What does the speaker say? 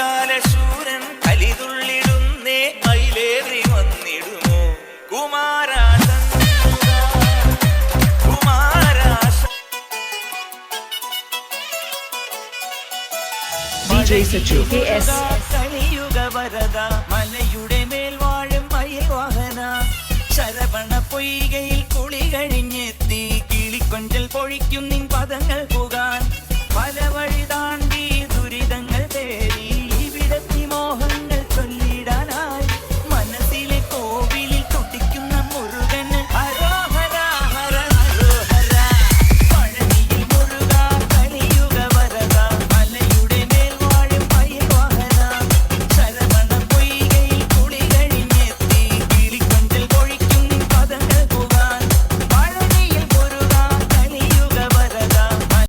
കലികാലശൂരൻ കലിതുള്ളിടുന്നേ മയിലേറി വന്നിടുമോ കുമാരാ DJ Sachu KS കലിയുഗ വരദ മലയുടെ മേൽ വാഴും മയിൽ വാഹന ശരവണ പൊയ്കയിൽ കുളി കഴിഞ്ഞെത്തി കിളിക്കൊഞ്ചൽ പൊഴിക്കും നിൻ പദങ്ങൾ പുകാൻ പല വഴിതാണ്